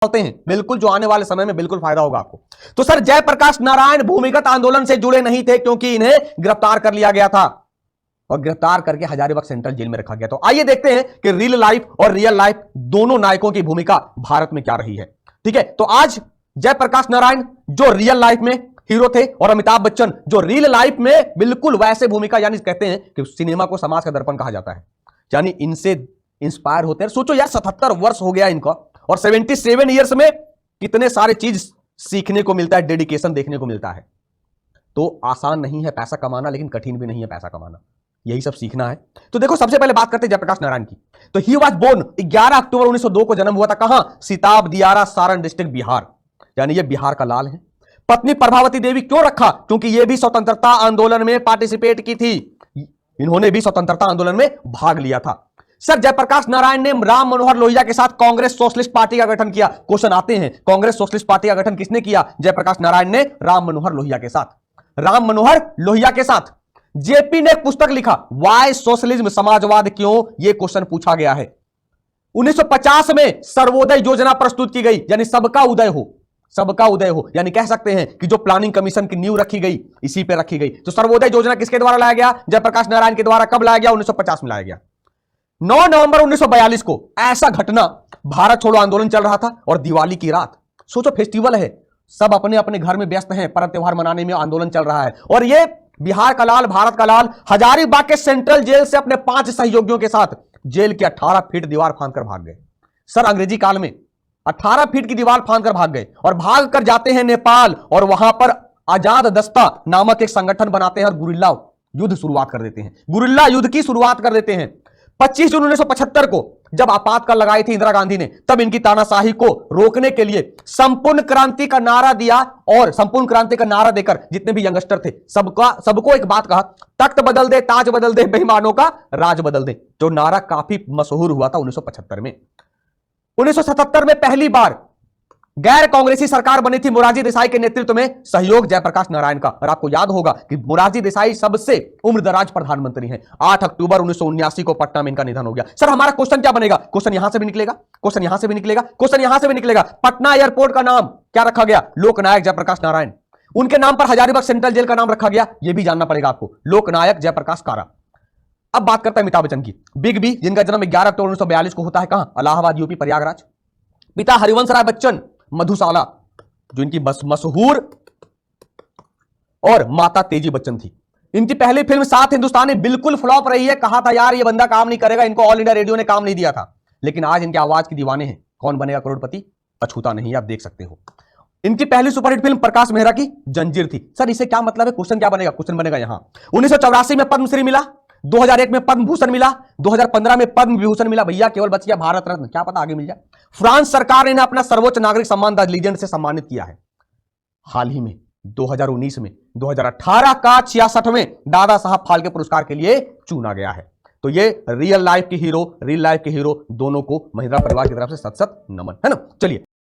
होते हैं, बिल्कुल जो आने वाले समय में बिल्कुल फायदा होगा आपको। तो सर जयप्रकाश नारायण भूमिगत आंदोलन से जुड़े नहीं थे क्योंकि इन्हें गिरफ्तार कर लिया गया था और गिरफ्तार करके हजारीबाग सेंट्रल जेल में रखा गया। तो आइए देखते हैं कि रियल लाइफ और रियल लाइफ दोनों नायकों की भूमिका भारत में क्या रही है। ठीक है, तो आज जयप्रकाश नारायण जो रियल लाइफ में हीरो थे और अमिताभ बच्चन जो रियल लाइफ में बिल्कुल वैसे भूमिका, यानी कहते हैं कि सिनेमा को समाज का दर्पण कहा जाता है, यानी इनसे इंस्पायर होते हैं। सोचो यार 77 वर्ष हो गया इनका और 77 ईयर्स में कितने सारे चीज सीखने को मिलता है, डेडिकेशन देखने को मिलता है। तो आसान नहीं है पैसा कमाना, लेकिन कठिन भी नहीं है पैसा कमाना, यही सब सीखना है। तो देखो सबसे पहले बात करते हैं जयप्रकाश नारायण की। तो ही वाज बोर्न 11 अक्टूबर 1902 को जन्म हुआ था। कहां? सिताब दियारा, सारण डिस्ट्रिक्ट, बिहार, यानी ये बिहार का लाल है। पत्नी प्रभावती देवी क्यों रखा? क्योंकि ये भी स्वतंत्रता आंदोलन में पार्टिसिपेट की थी, इन्होंने भी स्वतंत्रता आंदोलन में भाग लिया था। सर जयप्रकाश नारायण ने राम मनोहर लोहिया के साथ कांग्रेस सोशलिस्ट पार्टी का गठन किया। क्वेश्चन आते हैं, कांग्रेस सोशलिस्ट पार्टी का गठन किसने किया? जयप्रकाश नारायण ने राम मनोहर लोहिया के साथ, राम मनोहर लोहिया के साथ। जेपी ने एक पुस्तक लिखा, वाई सोशलिज्म, समाजवाद क्यों, यह क्वेश्चन पूछा गया है। 1950 में सर्वोदय योजना प्रस्तुत की गई, यानी सबका उदय हो, सबका उदय हो, यानी कह सकते हैं कि जो प्लानिंग कमीशन की नींव रखी गई इसी पे रखी गई। तो सर्वोदय योजना किसके द्वारा लाया गया? जयप्रकाश नारायण के द्वारा। कब लाया गया? 1950 में लाया गया। 9 नवंबर 1942 को ऐसा घटना, भारत छोड़ो आंदोलन चल रहा था और दिवाली की रात, सोचो फेस्टिवल है, सब अपने अपने घर में व्यस्त हैं, पर्व त्योहार मनाने में, आंदोलन चल रहा है और ये बिहार का लाल, भारत का लाल हजारीबाग के सेंट्रल जेल से अपने 5 सहयोगियों के साथ जेल की 18 फीट दीवार फांदकर भाग गए। सर अंग्रेजी काल में 18 फीट की दीवार फांदकर भाग गए और भाग कर जाते हैं नेपाल और वहां पर आजाद दस्ता नामक एक संगठन बनाते हैं और गुरिल्ला युद्ध शुरुआत कर देते हैं, गुरिल्ला युद्ध की शुरुआत कर देते हैं। 25 जून 1975 को जब आपातकाल लगाई थी इंदिरा गांधी ने, तब इनकी तानाशाही को रोकने के लिए संपूर्ण क्रांति का नारा दिया और संपूर्ण क्रांति का नारा देकर जितने भी यंगस्टर थे सबको एक बात कहा, तख्त बदल दे, ताज बदल दे, बेईमानों का राज बदल दे। जो नारा काफी मशहूर हुआ था 1975 में। 1977 में पहली बार गैर कांग्रेसी सरकार बनी थी मोरारजी देसाई के नेतृत्व में, सहयोग जयप्रकाश नारायण का। और आपको याद होगा कि मोरारजी देसाई सबसे उम्रदराज प्रधानमंत्री हैं। 8 अक्टूबर 1979 को पटना में इनका निधन हो गया। सर हमारा क्वेश्चन क्या बनेगा? क्वेश्चन यहां से भी निकलेगा, क्वेश्चन यहां से भी निकलेगा, क्वेश्चन यहां से भी निकलेगा। पटना एयरपोर्ट का नाम क्या रखा गया? लोकनायक जयप्रकाश नारायण। उनके नाम पर हजारीबाग सेंट्रल जेल का नाम रखा गया, यह भी जानना पड़ेगा आपको, लोकनायक जयप्रकाश कारा। अब बात करते हैं अमिताभ बच्चन की। बिग बी, जिनका जन्म 11 अक्टूबर 1942 को होता है, कहां? इलाहाबाद, यूपी, प्रयागराज। पिता हरिवंश राय बच्चन मधुशाला, जो इनकी मशहूर, और माता तेजी बच्चन थी। इनकी पहली फिल्म सात हिंदुस्तानी बिल्कुल फ्लॉप रही है। कहा था यार ये बंदा काम नहीं करेगा, इनको ऑल इंडिया रेडियो ने काम नहीं दिया था, लेकिन आज इनके आवाज की दीवाने हैं। कौन बनेगा करोड़पति? अछूता नहीं, आप देख सकते हो। इनकी पहली सुपरहिट फिल्म प्रकाश मेहरा की जंजीर थी। सर इसे क्या मतलब है? क्वेश्चन क्या बनेगा? क्वेश्चन बनेगा यहां 1984 में पद्मश्री मिला, 2001 में पद्म भूषण मिला, 2015 में पद्म विभूषण मिला। भैया केवल बच गया भारत रत्न, क्या पता आगे मिल जाए। फ्रांस सरकार ने इन्हें अपना सर्वोच्च नागरिक सम्मान द लीजेंड से सम्मानित किया है। हाल ही में 2019 में 2018 का 66वें दादा साहब फाल्के पुरस्कार के लिए चुना गया है। तो ये रियल लाइफ के हीरो, रियल लाइफ के हीरो दोनों को महिंद्रा परिवार की तरफ से सत सत नमन, है ना। चलिए